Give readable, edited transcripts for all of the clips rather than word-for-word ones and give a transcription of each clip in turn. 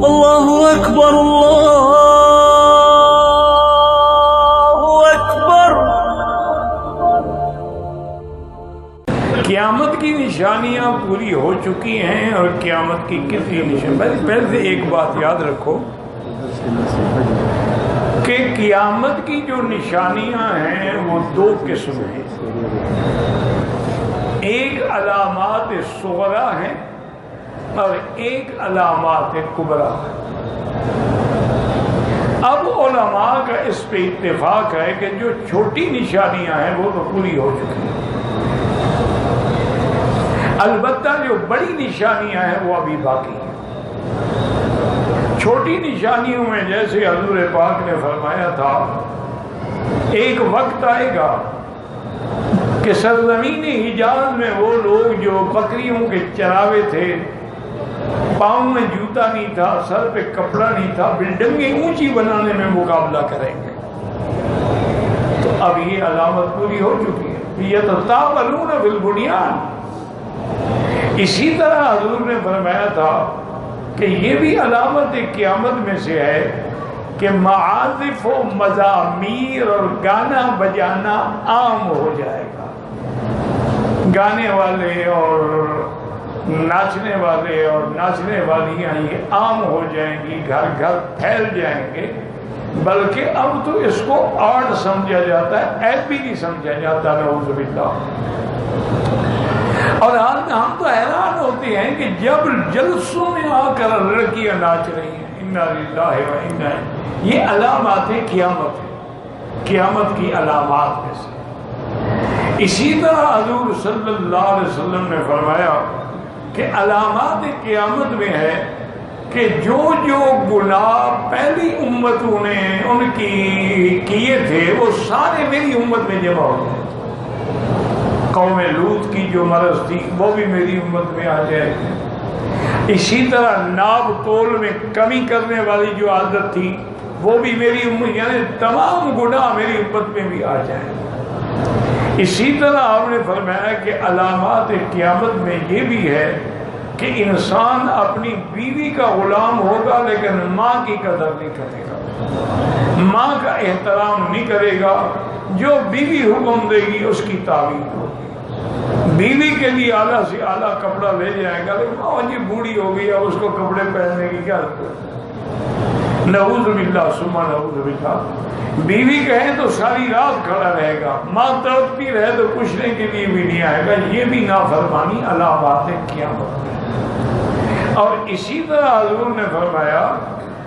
اللہ اکبر اللہ اکبر۔ قیامت کی نشانیاں پوری ہو چکی ہیں، اور قیامت کی کتنی نشانیاں، پہلے سے ایک بات یاد رکھو کہ قیامت کی جو نشانیاں ہیں وہ دو قسم ہیں، ایک علامات صغرا ہیں اور ایک علامات کبریٰ ہے۔ اب علماء کا اس پہ اتفاق ہے کہ جو چھوٹی نشانیاں ہیں وہ تو پوری ہو چکی ہیں، البتہ جو بڑی نشانیاں ہیں وہ ابھی باقی ہیں۔ چھوٹی نشانیوں میں جیسے حضور پاک نے فرمایا تھا ایک وقت آئے گا کہ سرزمین حجاز میں وہ لوگ جو بکریوں کے چراوے تھے، پاؤں میں جوتا نہیں تھا، سر پہ کپڑا نہیں تھا، بلڈنگیں اونچی بنانے میں مقابلہ کریں گے۔ تو اب یہ علامت پوری ہو چکی ہے، یتطاولون فی البنیان۔ اسی طرح حضور نے فرمایا تھا کہ یہ بھی علامت قیامت میں سے ہے کہ معازف و مزامیر اور گانا بجانا عام ہو جائے گا، گانے والے اور ناچنے والے اور ناچنے والیاں یہ عام ہو جائیں گی، گھر گھر پھیل جائیں گے، بلکہ اب تو اس کو آرٹ سمجھا جاتا ہے، عیب بھی نہیں سمجھا جاتا، نعوذ باللہ۔ اور ہم تو حیران ہوتے ہیں کہ جب جلسوں میں آ کر لڑکیاں ناچ رہی ہیں، انا للہ و انا، یہ علامات قیامت ہے، قیامت کی علامات میں سے۔ اسی طرح حضور صلی اللہ علیہ وسلم نے فرمایا کہ علامات قیامت میں ہے کہ جو جو گناہ پہلی امتوں نے ان کی کیے تھے وہ سارے میری امت میں جمع ہو گئے۔ قوم لوط کی جو مرض تھی وہ بھی میری امت میں آ جائے گی۔ اسی طرح ناب تول میں کمی کرنے والی جو عادت تھی وہ بھی میری امت، یعنی تمام گناہ میری امت میں بھی آ جائیں گے۔ اسی طرح آپ نے فرمایا کہ علامات قیامت میں یہ بھی ہے کہ انسان اپنی بیوی کا غلام ہوگا لیکن ماں کی قدر نہیں کرے گا، ماں کا احترام نہیں کرے گا، جو بیوی حکم دے گی اس کی تعمیل ہوگی۔ بیوی کے لیے اعلیٰ سے اعلیٰ کپڑا لے جائے گا، لیکن جی بوڑھی ہو گئی اب اس کو کپڑے پہننے کی کیا ضرورت؟ نعوذ باللہ ثم نعوذ باللہ۔ بیوی کہیں تو ساری رات کھڑا رہے گا، ماں تڑپتی رہے تو پوچھنے کے لیے بھی نہیں آئے گا، یہ بھی نافرمانی علامات قیامت ہے۔ اور اسی طرح حضور نے فرمایا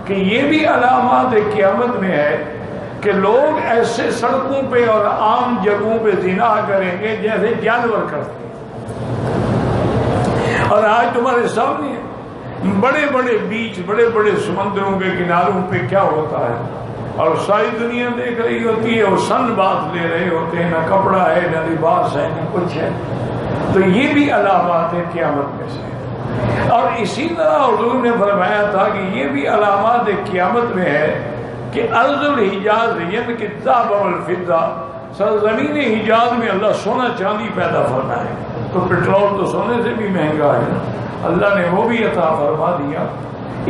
کہ یہ بھی علامات قیامت میں ہے کہ لوگ ایسے سڑکوں پہ اور عام جگہوں پہ زنا کریں گے جیسے جانور کرتے ہیں۔ اور آج تمہارے سامنے بڑے بڑے بیچ، بڑے بڑے سمندروں کے کناروں پہ کیا ہوتا ہے، اور ساری دنیا دیکھ رہی ہوتی ہے، اور سن بات لے رہے ہوتے ہیں، نہ کپڑا ہے نہ لباس ہے نہ کچھ ہے۔ تو یہ بھی علامات قیامت میں سے۔ اور اسی طرح حضور نے فرمایا تھا کہ یہ بھی علامات قیامت میں ہے کہ ارض الحجاز الذهب والفضہ، سرزمین حجاز میں اللہ سونا چاندی پیدا فرمائے، تو پٹرول تو سونے سے بھی مہنگا ہے، اللہ نے وہ بھی عطا فرما دیا۔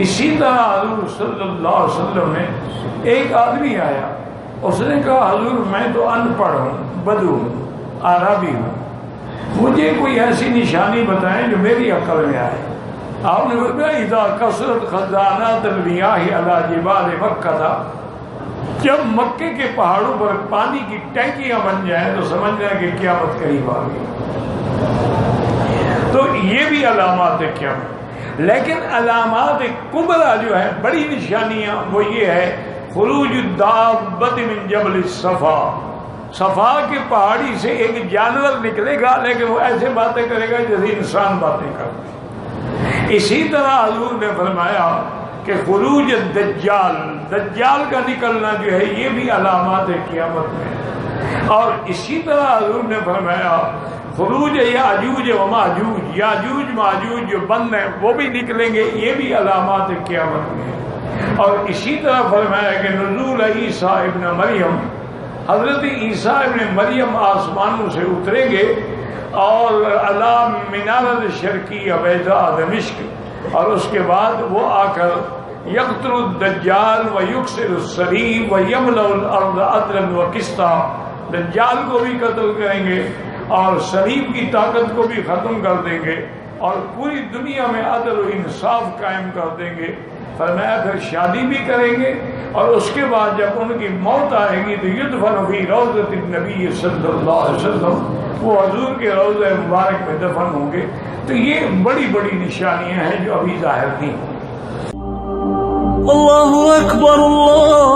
اسی طرح حضور صلی اللہ علیہ وسلم نے، ایک آدمی آیا، اس نے کہا حضور میں تو ان پڑھ ہوں، بدو ہوں، عربی ہوں، مجھے کوئی ایسی نشانی بتائیں جو میری عقل میں آئے۔ آپ نے فرمایا اذا کثرت خزانات المیاہ علی جبال مکہ، جب مکے کے پہاڑوں پر پانی کی ٹینکیاں بن جائیں تو سمجھنا کہ قیامت قریب آ گئی۔ تو یہ بھی علامات قیامت۔ لیکن علامات کبریٰ جو ہے، بڑی نشانیاں، وہ یہ ہے خروج الدابۃ من جبل الصفا، صفا کے پہاڑی سے ایک جانور نکلے گا لیکن وہ ایسے باتیں کرے گا جیسے انسان باتیں کرتے ہیں۔ اسی طرح حضور نے فرمایا کہ خروج دجال، دجال کا نکلنا جو ہے یہ بھی علامات قیامت میں ہے۔ اور اسی طرح حضور نے فرمایا خروج یاجوج و ماجوج، یاجوج ماجوج جو بند ہیں وہ بھی نکلیں گے، یہ بھی علامات قیامت میں ہے۔ اور اسی طرح فرمایا کہ نزول عیسیٰ ابن مریم، حضرت عیسیٰ ابن مریم آسمانوں سے اتریں گے اور علام منارت شرقی بیضاء دمشق، اور اس کے بعد وہ آ کر یقتل الدجال ویکسر السریب ویملأ الارض عدلا وقسطا، دجال کو بھی قتل کریں گے اور سلیب کی طاقت کو بھی ختم کر دیں گے اور پوری دنیا میں عدل و انصاف قائم کر دیں گے۔ فرمایا پھر شادی بھی کریں گے اور اس کے بعد جب ان کی موت آئے گی تو یدفن فی روضۃ النبی صلی اللہ علیہ وسلم، وہ حضور کے روضہ مبارک میں دفن ہوں گے۔ تو یہ بڑی بڑی نشانیاں ہیں جو ابھی ظاہر تھیں۔ اللہ اکبر اللہ